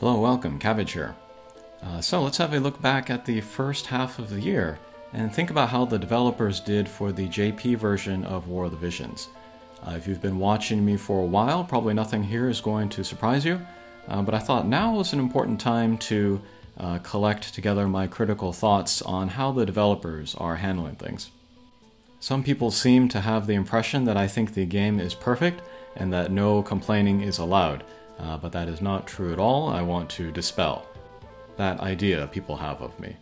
Hello, welcome, Cabbage here. So let's have a look back at the first half of the year and think about how the developers did for the JP version of War of the Visions. If you've been watching me for a while, probably nothing here is going to surprise you, but I thought now was an important time to collect together my critical thoughts on how the developers are handling things. Some people seem to have the impression that I think the game is perfect and that no complaining is allowed. But that is not true at all. I want to dispel that idea people have of me.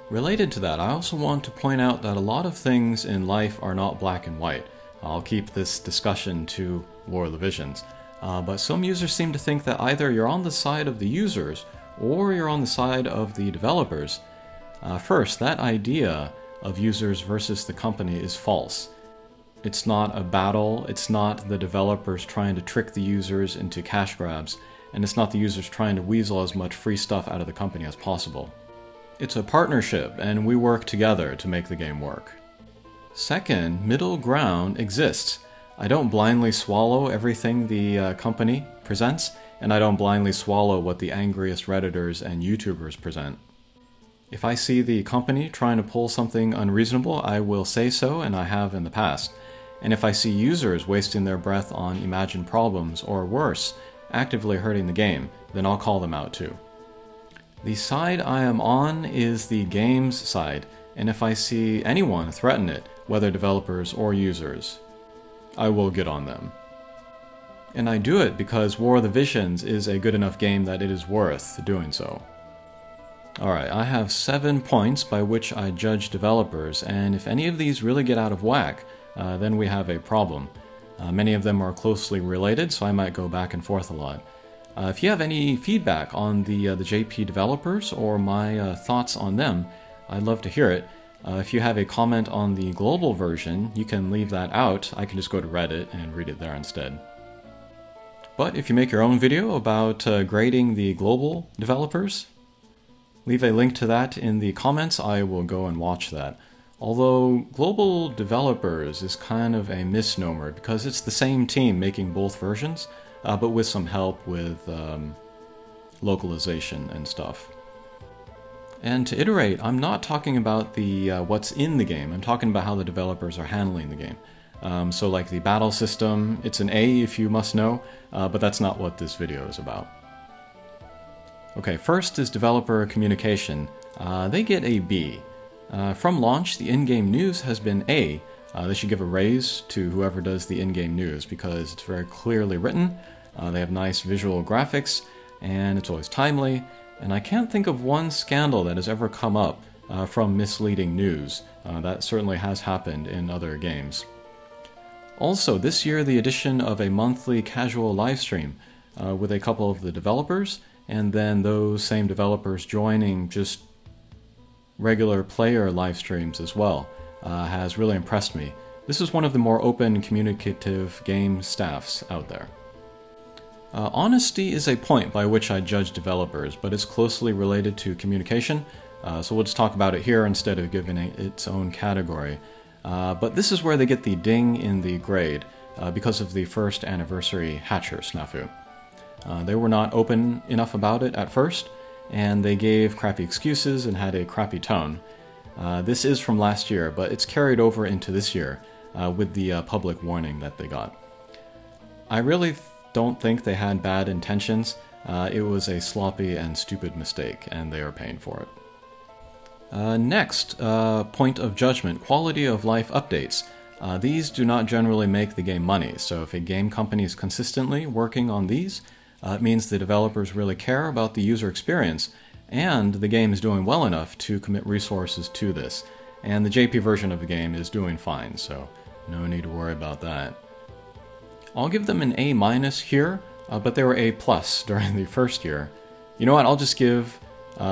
Related to that, I also want to point out that a lot of things in life are not black and white. I'll keep this discussion to War of the Visions. But some users seem to think that either you're on the side of the users or you're on the side of the developers. First, that idea of users versus the company is false. It's not a battle, it's not the developers trying to trick the users into cash grabs, and it's not the users trying to weasel as much free stuff out of the company as possible. It's a partnership, and we work together to make the game work. Second, middle ground exists. I don't blindly swallow everything the company presents, and I don't blindly swallow what the angriest Redditors and YouTubers present. If I see the company trying to pull something unreasonable, I will say so, and I have in the past. And if I see users wasting their breath on imagined problems, or worse, actively hurting the game, then I'll call them out too. The side I am on is the game's side, and if I see anyone threaten it, whether developers or users, I will get on them. And I do it because War of the Visions is a good enough game that it is worth doing so. Alright, I have 7 points by which I judge developers, and if any of these really get out of whack, then we have a problem. Many of them are closely related, so I might go back and forth a lot. If you have any feedback on the JP developers or my thoughts on them, I'd love to hear it. If you have a comment on the global version, you can leave that out. I can just go to Reddit and read it there instead. But if you make your own video about grading the global developers, leave a link to that in the comments. I will go and watch that. Although global developers is kind of a misnomer because it's the same team making both versions, but with some help with localization and stuff. And to iterate, I'm not talking about the what's in the game. I'm talking about how the developers are handling the game. So like the battle system, it's an A if you must know, but that's not what this video is about. Okay, first is developer communication. They get a B. From launch, the in-game news has been A. They should give a raise to whoever does the in-game news because it's very clearly written, they have nice visual graphics, and it's always timely, and I can't think of one scandal that has ever come up from misleading news. That certainly has happened in other games. Also, this year the addition of a monthly casual livestream with a couple of the developers, and then those same developers joining just regular player live streams as well, has really impressed me. This is one of the more open, communicative game staffs out there. Honesty is a point by which I judge developers, but it's closely related to communication, so we'll just talk about it here instead of giving it its own category. But this is where they get the ding in the grade, because of the first anniversary Hatcher snafu. They were not open enough about it at first, and they gave crappy excuses and had a crappy tone. This is from last year, but it's carried over into this year with the public warning that they got. I really don't think they had bad intentions. It was a sloppy and stupid mistake, and they are paying for it. Next, point of judgment, quality of life updates. These do not generally make the game money, so if a game company is consistently working on these, it means the developers really care about the user experience, and the game is doing well enough to commit resources to this. And the JP version of the game is doing fine, so no need to worry about that. I'll give them an A- here, but they were A+ during the first year. You know what, I'll just give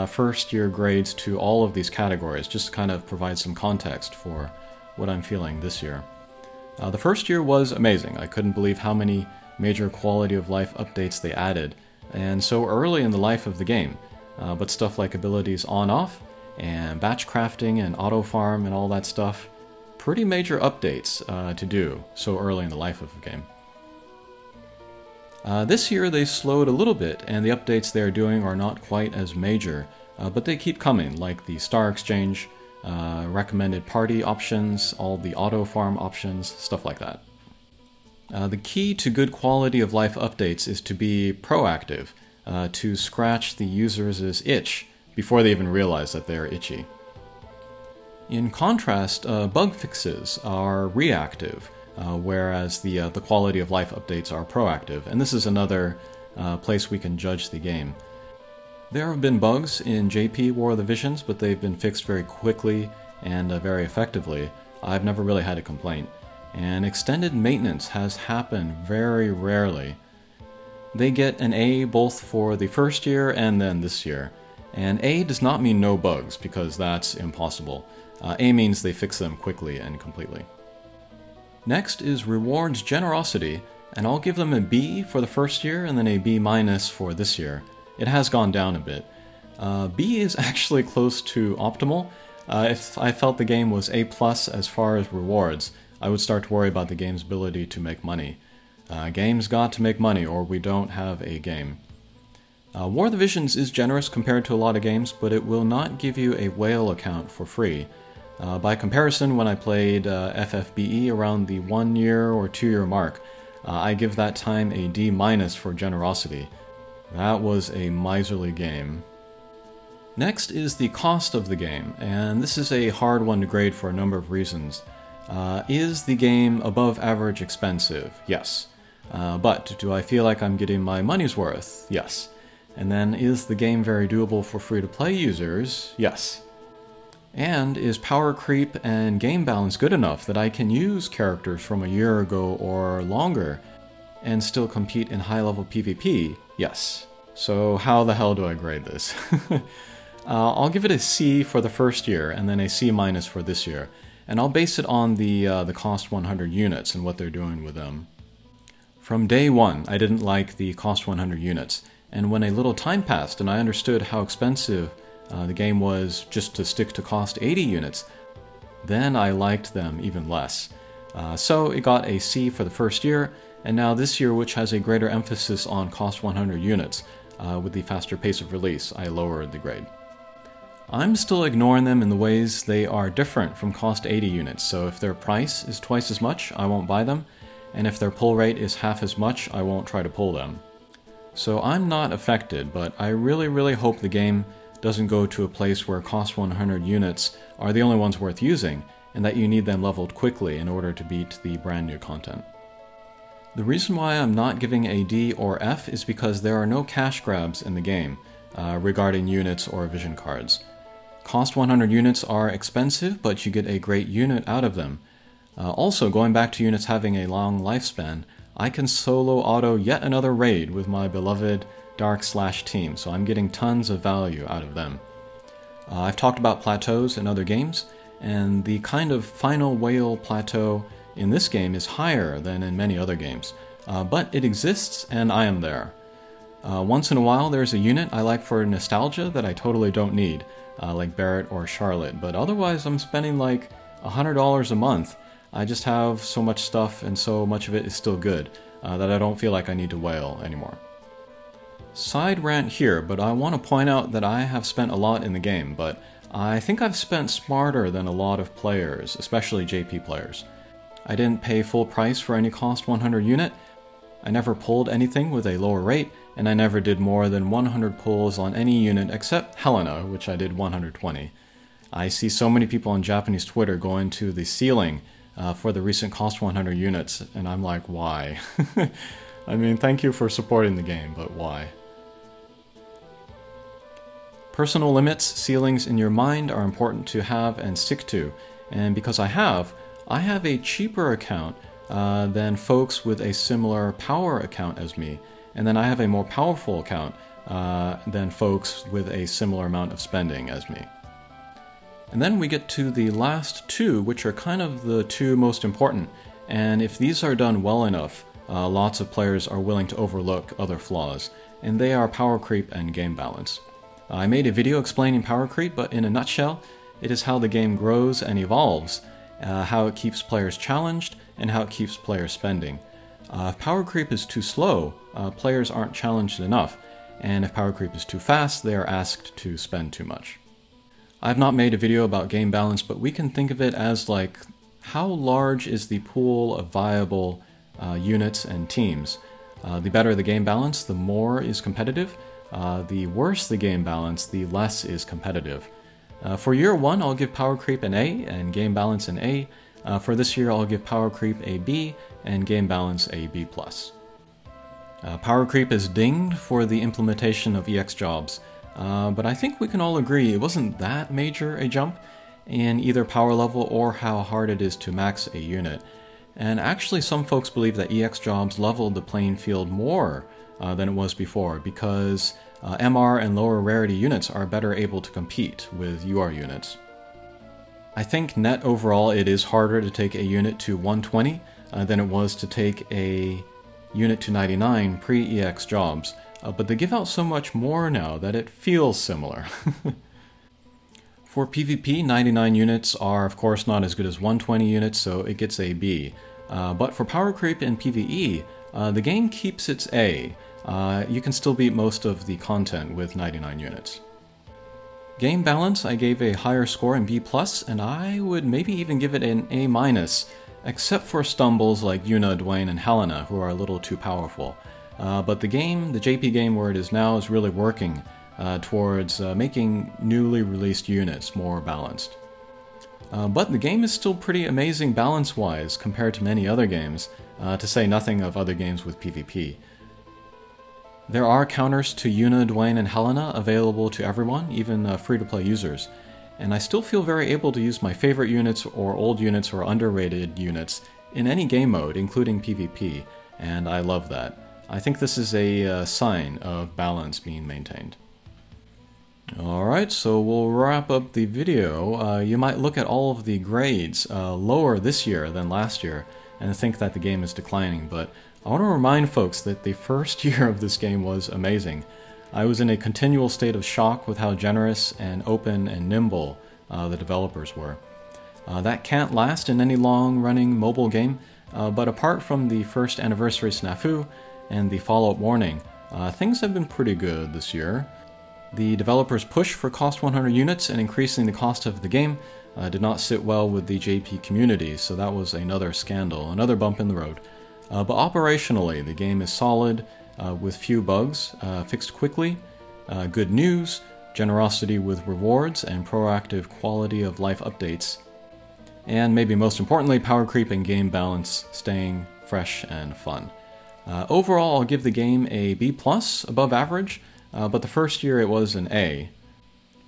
first year grades to all of these categories, just to kind of provide some context for what I'm feeling this year. The first year was amazing. I couldn't believe how many major quality of life updates they added, and so early in the life of the game. But stuff like abilities on-off, and batch crafting and auto farm and all that stuff, pretty major updates to do so early in the life of the game. This year they slowed a little bit, and the updates they are doing are not quite as major, but they keep coming, like the star exchange, recommended party options, all the auto farm options, stuff like that. The key to good quality of life updates is to be proactive, to scratch the user's itch before they even realize that they are itchy. In contrast, bug fixes are reactive, whereas the quality of life updates are proactive, and this is another place we can judge the game. There have been bugs in JP War of the Visions, but they've been fixed very quickly and very effectively. I've never really had a complaint. And extended maintenance has happened very rarely. They get an A both for the first year and then this year. And A does not mean no bugs, because that's impossible. A means they fix them quickly and completely. Next is Rewards Generosity, and I'll give them a B for the first year and then a B- for this year. It has gone down a bit. B is actually close to optimal. If I felt the game was A+ as far as rewards, I would start to worry about the game's ability to make money. Games got to make money or we don't have a game. War of the Visions is generous compared to a lot of games, but it will not give you a whale account for free. By comparison, when I played FFBE around the 1 year or 2 year mark, I give that time a D- for generosity. That was a miserly game. Next is the cost of the game, and this is a hard one to grade for a number of reasons. Is the game above average expensive? Yes. But do I feel like I'm getting my money's worth? Yes. And then, is the game very doable for free-to-play users? Yes. And is power creep and game balance good enough that I can use characters from a year ago or longer and still compete in high-level PvP? Yes. So how the hell do I grade this? I'll give it a C for the first year and then a C- for this year. And I'll base it on the cost 100 units and what they're doing with them. From day one, I didn't like the cost 100 units. And when a little time passed and I understood how expensive the game was just to stick to cost 80 units, then I liked them even less. So it got a C for the first year, and now this year, which has a greater emphasis on cost 100 units, with the faster pace of release, I lowered the grade. I'm still ignoring them in the ways they are different from cost 80 units, so if their price is twice as much, I won't buy them, and if their pull rate is half as much, I won't try to pull them. So I'm not affected, but I really hope the game doesn't go to a place where cost 100 units are the only ones worth using, and that you need them leveled quickly in order to beat the brand new content. The reason why I'm not giving a D or F is because there are no cash grabs in the game regarding units or vision cards. Cost 100 units are expensive, but you get a great unit out of them. Also, going back to units having a long lifespan, I can solo auto yet another raid with my beloved Dark / team, so I'm getting tons of value out of them. I've talked about plateaus in other games, and the kind of final whale plateau in this game is higher than in many other games, but it exists and I am there. Once in a while there's a unit I like for nostalgia that I totally don't need, like Barrett or Charlotte, but otherwise I'm spending like $100 a month. I just have so much stuff and so much of it is still good that I don't feel like I need to whale anymore. Side rant here, but I want to point out that I have spent a lot in the game, but I think I've spent smarter than a lot of players, especially JP players. I didn't pay full price for any cost 100 unit, I never pulled anything with a lower rate, and I never did more than 100 pulls on any unit except Helena, which I did 120. I see so many people on Japanese Twitter going to the ceiling for the recent cost 100 units, and I'm like, why? I mean, thank you for supporting the game, but why? Personal limits, ceilings in your mind are important to have and stick to, and because I have a cheaper account than folks with a similar power account as me, and then I have a more powerful account than folks with a similar amount of spending as me. And then we get to the last two, which are kind of the two most important, and if these are done well enough, lots of players are willing to overlook other flaws, and they are power creep and game balance. I made a video explaining power creep, but in a nutshell, it is how the game grows and evolves, how it keeps players challenged, and how it keeps players spending. If power creep is too slow, players aren't challenged enough, and if power creep is too fast, they are asked to spend too much. I've not made a video about game balance, but we can think of it as like, how large is the pool of viable units and teams? The better the game balance, the more is competitive. The worse the game balance, the less is competitive. For year 1, I'll give power creep an A and game balance an A. For this year, I'll give power creep a B and game balance a B+. Power creep is dinged for the implementation of EX jobs, but I think we can all agree it wasn't that major a jump in either power level or how hard it is to max a unit. And actually some folks believe that EX jobs leveled the playing field more than it was before, because MR and lower rarity units are better able to compete with UR units. I think net overall it is harder to take a unit to 120 than it was to take a unit to 99 pre-EX jobs, but they give out so much more now that it feels similar. For PvP, 99 units are of course not as good as 120 units, so it gets a B. But for power creep in PvE, the game keeps its A. You can still beat most of the content with 99 units. Game balance, I gave a higher score in B+, and I would maybe even give it an A-, except for stumbles like Yuna, Dwayne, and Helena, who are a little too powerful. But the game, the JP game where it is now, is really working towards making newly released units more balanced. But the game is still pretty amazing balance-wise compared to many other games, to say nothing of other games with PvP. There are counters to Yuna, Dwayne, and Helena available to everyone, even free-to-play users, and I still feel very able to use my favorite units or old units or underrated units in any game mode, including PvP, and I love that. I think this is a sign of balance being maintained. Alright, so we'll wrap up the video. You might look at all of the grades lower this year than last year and think that the game is declining, but I want to remind folks that the first year of this game was amazing. I was in a continual state of shock with how generous and open and nimble the developers were. That can't last in any long-running mobile game, but apart from the first anniversary snafu and the follow-up warning, things have been pretty good this year. The developers' push for cost 100 units and increasing the cost of the game did not sit well with the JP community, so that was another scandal, another bump in the road. But operationally, the game is solid, with few bugs, fixed quickly, good news, generosity with rewards, and proactive quality of life updates. And maybe most importantly, power creep and game balance staying fresh and fun. Overall, I'll give the game a B+, above average, but the first year it was an A.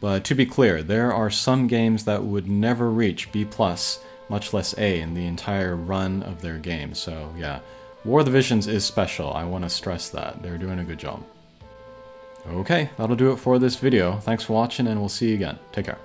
But to be clear, there are some games that would never reach B+, much less A in the entire run of their game, so yeah. War of the Visions is special, I want to stress that. They're doing a good job. Okay, that'll do it for this video. Thanks for watching, and we'll see you again. Take care.